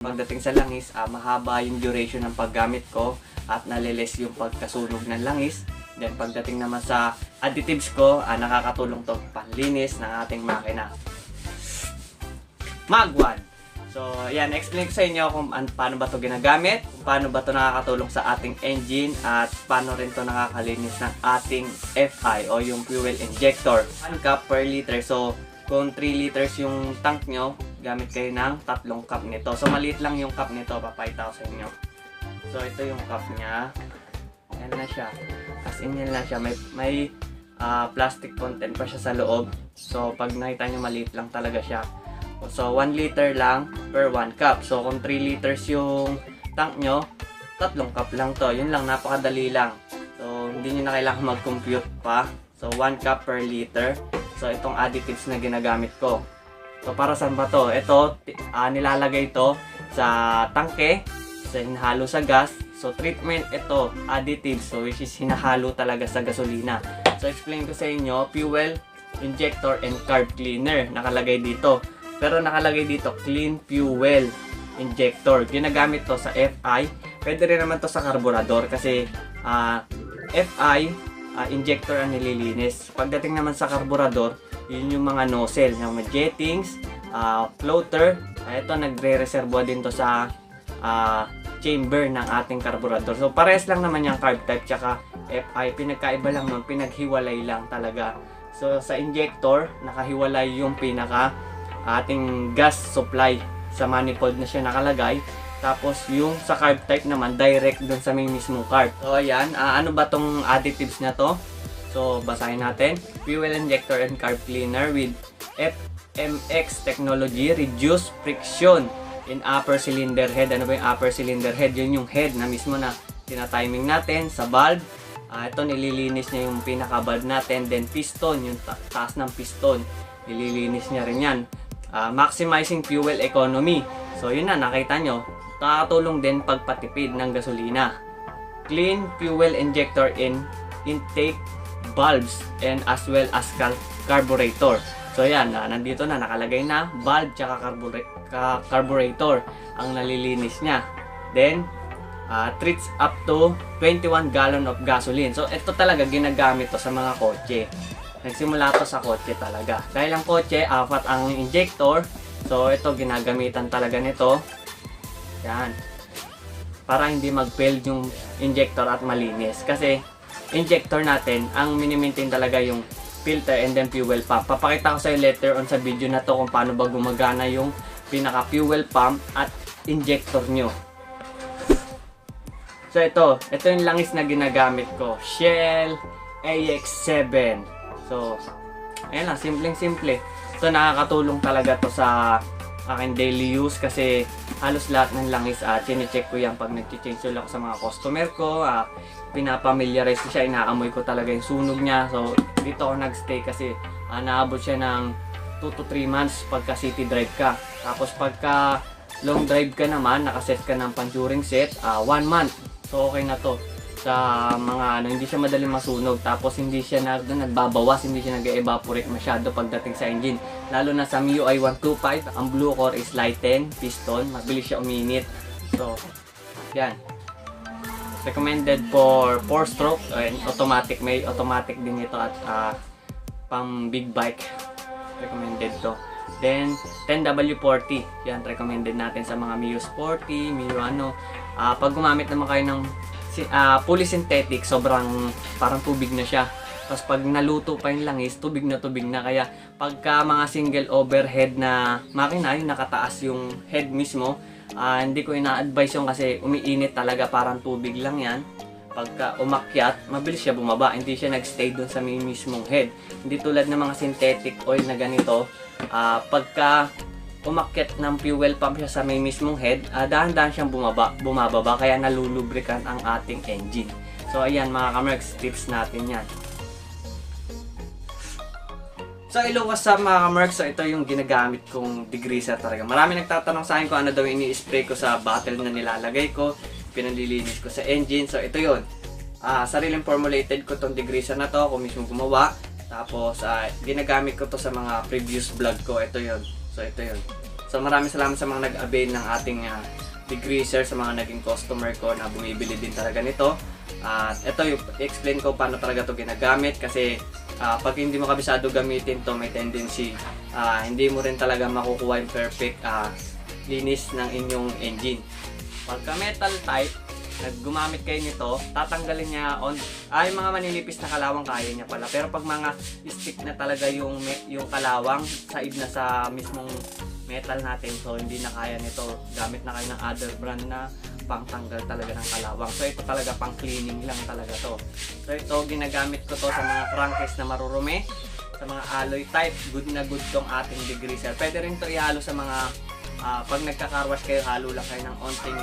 Pagdating sa langis, mahaba yung duration ng paggamit ko at nalilis yung pagkasunog ng langis. Then pagdating naman sa additives ko, nakakatulong to panlinis ng ating makina. Mag1. So, yan, explain ko sa inyo kung paano ba to ginagamit, kung paano ba to nakakatulong sa ating engine, at paano rin to nakakalinis ng ating FI o yung fuel injector. 1 cup per liter. So, kung 3 liters yung tank nyo, gamit kayo ng 3 cup nito. So, maliit lang yung cup nito. Papakita ko sa inyo. So, ito yung cup niya. Yan na siya. As in, yan lang siya. May plastic content pa siya sa loob. So, pag nakita nyo, maliit lang talaga siya. So, 1 liter lang per 1 cup. So, kung 3 liters yung tank nyo, 3 cup lang to. Yun lang, napakadali lang. So, hindi nyo na kailangan mag-compute pa. So, 1 cup per liter. So, itong additives na ginagamit ko. So, para saan ba to? Ito, nilalagay ito sa tangke, sa hinahalo sa gas. So, treatment ito, additives. So, which is hinahalo talaga sa gasolina. So, explain ko sa inyo, fuel injector and carb cleaner. Nakalagay dito. Pero nakalagay dito, clean fuel injector. Ginagamit to sa FI. Pwede rin naman to sa carburetor kasi FI, injector ang nililinis. Pagdating naman sa carburetor, yun yung mga nozzle, yung mga jettings, floater. Ito, nagre-reservo din to sa chamber ng ating carburetor. So, parehas lang naman yung carb type tsaka FI. Pinagkaiba lang nun, pinaghiwalay lang talaga. So, sa injector, nakahiwalay yung ating gas supply. Sa manifold na siya nakalagay. Tapos, yung sa carb type naman, direct dun sa may mismo carb. So, ayan. Ano ba tong additives na to? So, basahin natin. Fuel injector and carb cleaner with FMX technology, reduce friction in upper cylinder head. Ano ba yung upper cylinder head? Yun yung head na mismo na tina-timing natin sa valve. Ito, nililinis niya yung pinaka-valve natin. Then, piston, yung taas ng piston. Nililinis niya rin yan. Maximizing fuel economy. So, yun na, nakita nyo. Nakakatulong din pagpatipid ng gasolina. Clean fuel injector in intake valves and as well as carburetor. So yan, nandito na nakalagay na valve tsaka carburetor ang nalilinis niya. Then treats up to 21 gallon of gasoline. So ito talaga ginagamit to sa mga kotse. Nagsimula to sa kotse talaga. Dahil ang kotse, 4 ang injector. So ito ginagamitan talaga nito. Yan. Para hindi mag-fail yung injector at malinis. Kasi injector natin, ang mini-maintain talaga yung filter and then fuel pump. Papakita ko sa iyo later on sa video na to kung paano ba gumagana yung pinaka fuel pump at injector nyo. So ito yung langis na ginagamit ko, Shell AX7. So ayan lang, simpleng-simple. So nakakatulong talaga to sa aking daily use kasi halos lahat ng langis chine-check ko yan pag nag-change ako sa mga customer ko. Pinapamiliarize ko siya, inaamoy ko talaga yung sunog niya. So dito ako nagstay kasi naabot siya ng 2 to 3 months pagka city drive ka. Tapos pagka long drive ka naman, nakaset ka ng pan-touring set, 1 month. So okay na to sa mga hindi siya madaling masunog. Tapos hindi siya nagbabawas, hindi siya nag-evaporate masyado pagdating sa engine. Lalo na sa MIUI 125, ang blue core is light 10 piston, mabilis siya uminit. So yan, recommended for 4-stroke and automatic. May automatic din ito at pang big bike recommended to. Then 10W40, yan recommended natin sa mga MIU Sporty, MIU pag gumamit naman kayo ng fully synthetic, sobrang parang tubig na siya. Tapos pag naluto pa yung langis, tubig na. Kaya pagka mga single overhead na makina, yung nakataas yung head mismo, hindi ko ina-advise yung kasi umiinit talaga, parang tubig lang yan. Pagka umakyat, mabilis siya bumaba, hindi siya nagstay dun sa mismong head. Hindi tulad ng mga synthetic oil na ganito, pagka umakyat ng fuel pump siya sa may mismong head, dahan-dahan siyang bumababa, kaya nalulubricant ang ating engine. So ayan mga kamerks, tips natin yan. So hello, what's up mga kamerks? So ito yung ginagamit kong degreaser talaga. Marami nagtatanong sa akin kung ano daw ini-spray ko sa bottle na nilalagay ko, pinalilinis ko sa engine. So ito yun, sariling formulated ko tong degreaser na to, ako mismo gumawa. Tapos ginagamit ko to sa mga previous vlog ko. Ito yun. So ito yun. So maraming salamat sa mga nag-avail ng ating degreaser, sa mga naging customer ko na bumibili din talaga nito. At ito yung explain ko paano talaga to ginagamit kasi pag hindi mo kabisado gamitin to, may tendency hindi mo rin talaga makukuha yung perfect linis ng inyong engine. Pagka metal type, gumamit kayo nito, tatanggalin niya yung mga maninipis na kalawang kaya niya pala. Pero pag mga stick na talaga yung kalawang, saib na sa mismong metal natin, so hindi na kaya nito. Gamit na kayo ng other brand na pangtanggal talaga ng kalawang. So ito talaga pang cleaning lang talaga to. So ito ginagamit ko to sa mga crankcase na marurumi, sa mga alloy type. Good na good tong ating degreaser. Pwede rin to ihalo sa mga pag nagka-carwash kayo, halo lang kayo ng onting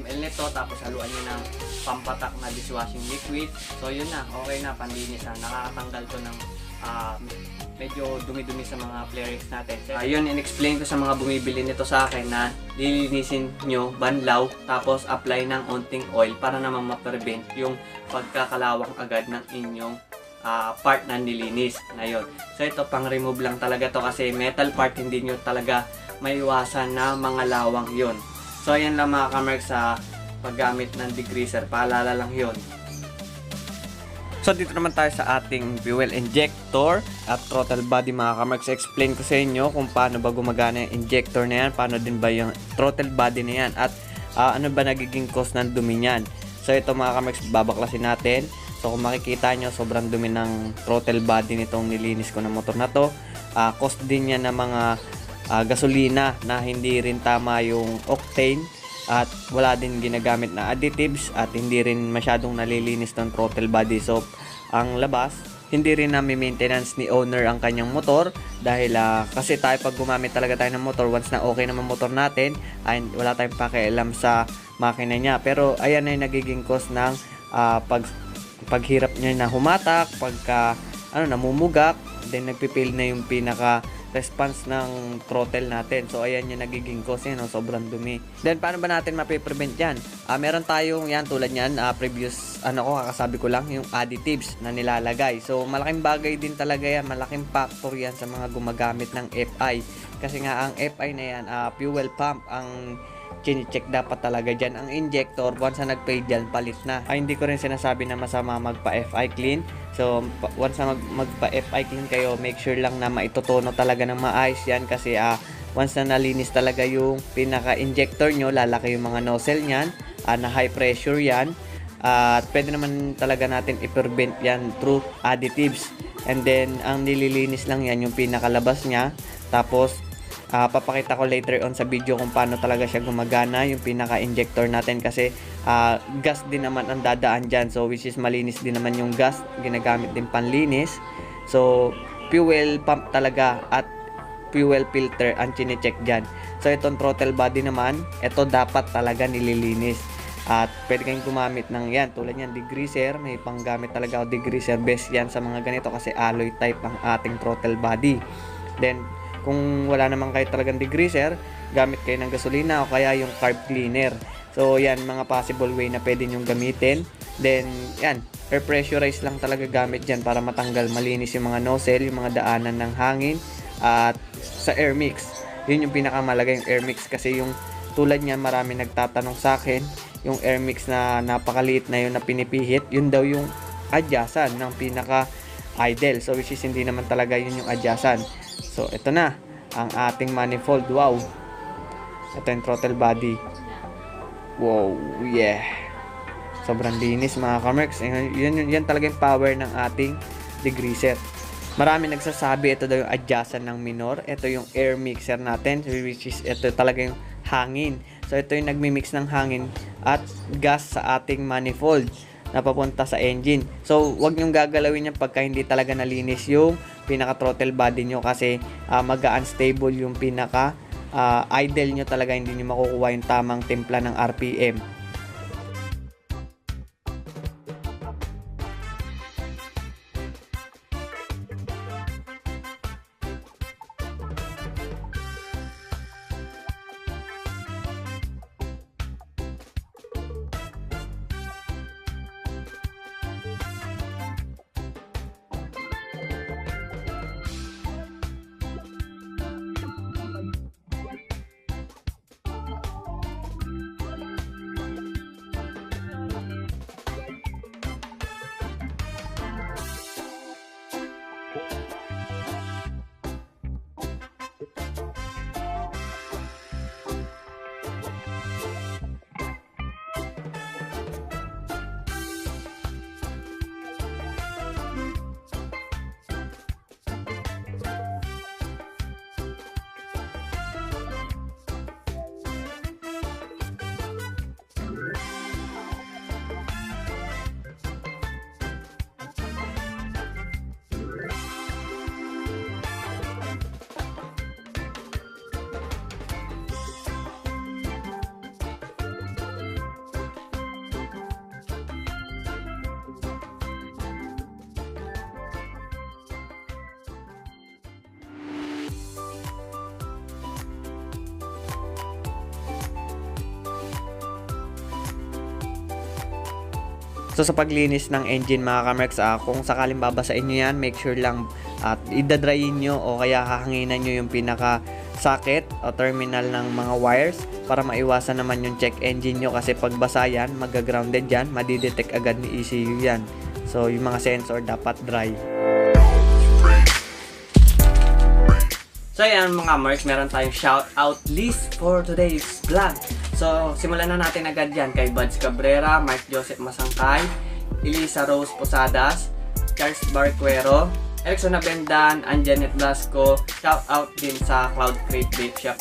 ml nito, tapos haluan nyo ng pampatak na dishwashing liquid. So yun na, okay na, panlinis na. Nakakatanggal to ng medyo dumi-dumi sa mga flare natin. Yun, in-explain ko sa mga bumibili nito sa akin na lilinisin nyo, banlaw, tapos apply ng onting oil para naman ma-prevent yung pagkakalawang agad ng inyong part na nilinis na yun. So ito, pang remove lang talaga to kasi metal part, hindi nyo talaga maiwasan na mga lawang yon. So ayan lang mga kamerks sa paggamit ng degreaser, paalala lang yon. So dito naman tayo sa ating fuel injector at throttle body mga kamerks. Explain ko sa inyo kung paano ba gumagana yung injector na yan, paano din ba yung throttle body na yan, at ano ba nagiging cause ng dumi niyan. So ito mga kamerks, babaklasin natin. So kung makikita nyo, sobrang dumi ng throttle body nitong nilinis ko na motor na to. Cost din yan ng mga gasolina na hindi rin tama yung octane, at wala din ginagamit na additives, at hindi rin masyadong nalilinis ng throttle body. So ang labas, hindi rin na maintenance ni owner ang kanyang motor dahil kasi tayo pag gumamit talaga tayo ng motor, once na okay naman motor natin, ay wala tayong pakialam sa makina niya. Pero ayan na yung nagiging cause ng paghirap niya na humatak, pagka namumugak, then nagpipil na yung pinaka response ng throttle natin. So ayan yung nagiging cause yan, sobrang dumi. Then paano ba natin mapiprevent yan? Meron tayong yan, tulad yan, previous kakasabi ko lang, yung additives na nilalagay. So malaking bagay din talaga yan, malaking factor yan sa mga gumagamit ng FI. Kasi nga ang FI na yan, fuel pump ang chine-check dapat talaga dyan. Ang injector, once na nag-fade dyan, palit na. Hindi ko rin sinasabi na masama magpa-FI clean. So, once na magpa-FI clean kayo, make sure lang na maitutono talaga ng maayos yan. Kasi once na nalinis talaga yung pinaka-injector nyo, lalaki yung mga nozzle nyan, na high pressure yan. At pwede naman talaga natin i-prevent yan through additives. And then, ang nililinis lang yan yung pinakalabas nya. Tapos, papakita ko later on sa video kung paano talaga siya gumagana, yung pinaka-injector natin, kasi gas din naman ang dadaan dyan. So which is malinis din naman yung gas, ginagamit din panlinis. So fuel pump talaga at fuel filter ang chine-check dyan. So itong throttle body naman, ito dapat talaga nililinis. At pwede kayong gumamit ng yan, tulad yan, degreaser. May panggamit talaga ako degreaser, best yan sa mga ganito kasi alloy type ang ating throttle body. Then kung wala naman kayo talagang degreaser, gamit kayo ng gasolina o kaya yung carb cleaner. So yan, mga possible way na pwede nyong gamitin. Then yan, air pressurize lang talaga gamit dyan para matanggal, malinis yung mga nozzle, yung mga daanan ng hangin. At sa air mix, yun yung pinakamalaga, yung air mix, kasi yung tulad niyan, marami nagtatanong sa akin, yung air mix na napakaliit na yun na pinipihit, yun daw yung adyasan ng pinaka idle. So which is hindi naman talaga yun yung adyasan. So ito na ang ating manifold. Wow, ito yung throttle body. Wow, yeah, sobrang linis mga kamerks. Yan talaga yung power ng ating degreaser. Marami nagsasabi ito daw yung adyasan ng minor. Ito yung air mixer natin, which is ito talaga yung hangin. So ito yung nagmi-mix ng hangin at gas sa ating manifold na papunta sa engine. So wag niyong gagalawin yan pagka hindi talaga nalinis yung pinaka throttle body nyo, kasi mag-unstable yung pinaka idle nyo talaga, hindi nyo makukuha yung tamang timpla ng RPM. So sa paglinis ng engine mga kamerks, kung sakaling babasain nyo yan, make sure lang at idadryin nyo o kaya hahanginan nyo yung pinaka socket o terminal ng mga wires para maiwasan naman yung check engine nyo, kasi pag basa yan, magagrounded yan, madidetect agad ni ECU yan. So yung mga sensor dapat dry. So ayan mga merks, meron tayong shout out list for today's vlog. So simulan na natin agad yan kay Buds Cabrera, Mark Joseph Masangkay, Elisa Rose Posadas, Charles Barquero, Erickson Abendan, Anjanet Blasco. Shout out din sa Cloud Crate Bake Shop,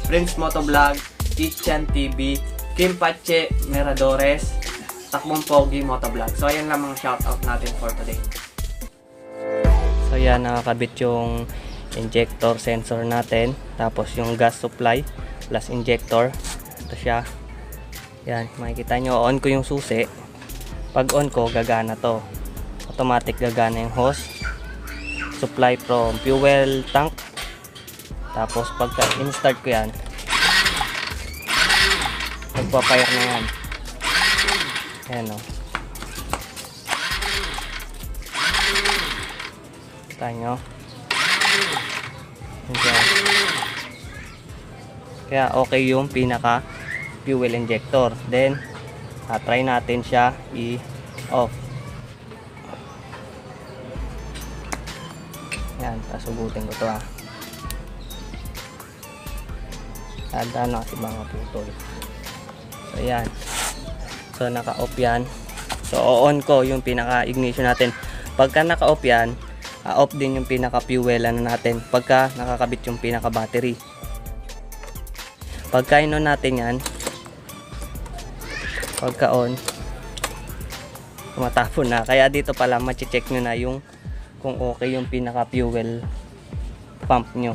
Prince Motovlog, Kitchen TV, Kim Pache Meradores, Takbong Pogi Motovlog. So ayan lang mga shout out natin for today. So yan, nakakabit yung injector sensor natin, tapos yung gas supply plus injector. Ito siya. Yan, makikita nyo, on ko yung susi. Pag on ko, gagana to. Automatic gagana yung hose. Supply from fuel tank. Tapos pagka in-start ko yan, magpa-fire na yan. Ayan o. Kita nyo. Kaya okay yung pinaka fuel injector. Then try natin siya i-off. Yan, pasugutin ko to Tanda na kasi mga putol. So yan. So naka-off yan. So on ko yung pinaka ignition natin. Pagka naka-off yan, off din yung pinaka fuel natin pagka nakakabit yung pinaka battery. Pagka in-on natin yan, pagka on, tumatapon na. Kaya dito pala ma-check nyo na yung kung okay yung pinaka fuel pump nyo.